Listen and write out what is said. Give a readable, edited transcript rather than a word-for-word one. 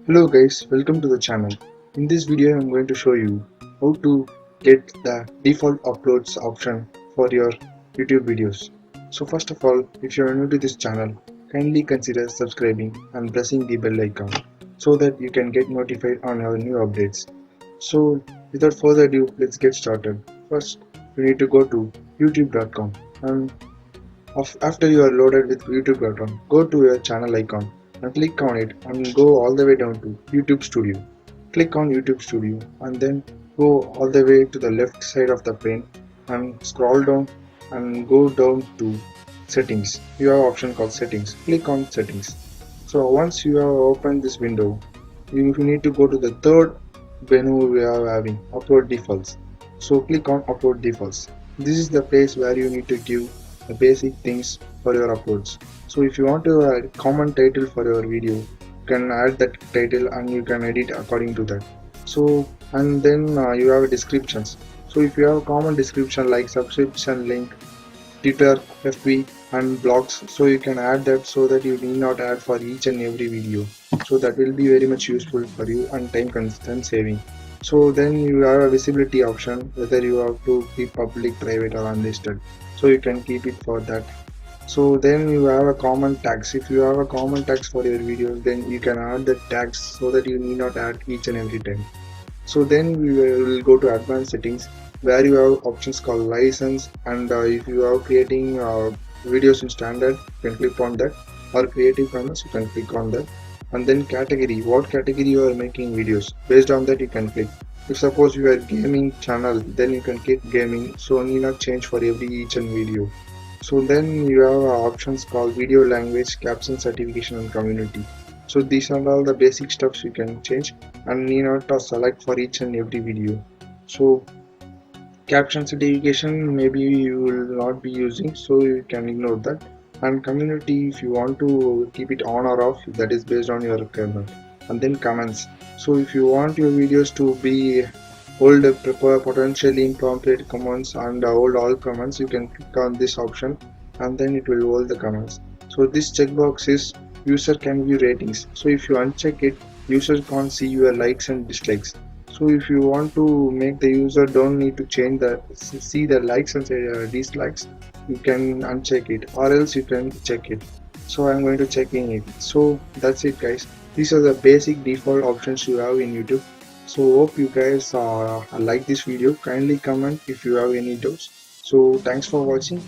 Hello guys, welcome to the channel. In this video I am going to show you how to get the default uploads option for your YouTube videos. So first of all, if you are new to this channel, kindly consider subscribing and pressing the bell icon so that you can get notified on our new updates. So without further ado, let's get started. First, you need to go to youtube.com and after you are loaded with youtube.com, go to your channel icon and click on it and go all the way down to YouTube Studio. Click on YouTube Studio and then go all the way to the left side of the pane and scroll down and go down to settings. You have an option called settings. Click on settings. So once you have opened this window, you need to go to the third menu we are having upload defaults. So click on upload defaults. This is the place where you need to give the basic things for your uploads. So if you want to add common title for your video, you can add that title and you can edit according to that. So and then you have descriptions. So if you have a common description like subscription link, Twitter, FB and blogs, so you can add that so that you need not add for each and every video. So that will be very much useful for you and time constant saving. So then you have a visibility option whether you have to keep public, private or unlisted. So you can keep it for that. So then you have a common tags. If you have a common tags for your videos, then you can add the tags so that you need not add each and every time. So then we will go to advanced settings where you have options called license, and if you are creating videos in standard, you can click on that, or creative commons, you can click on that. And then category, what category you are making videos, based on that you can click. If suppose you are gaming channel, then you can click gaming, so need not change for every each and video. So then you have options called video language, caption certification and community. So these are all the basic stuffs you can change and need not to select for each and every video. So caption certification maybe you will not be using, so you can ignore that. And community, if you want to keep it on or off, that is based on your requirement. And then comments, so if you want your videos to be hold potentially inappropriate comments and hold all comments, you can click on this option and then it will hold the comments. So this checkbox is user can view ratings. So if you uncheck it, user can't see your likes and dislikes. So if you want to make the user don't need to change the see the likes and dislikes, you can uncheck it, or else you can check it. So I'm going to checking it. So that's it guys, these are the basic default options you have in YouTube. So hope you guys like this video. Kindly comment if you have any doubts. So thanks for watching.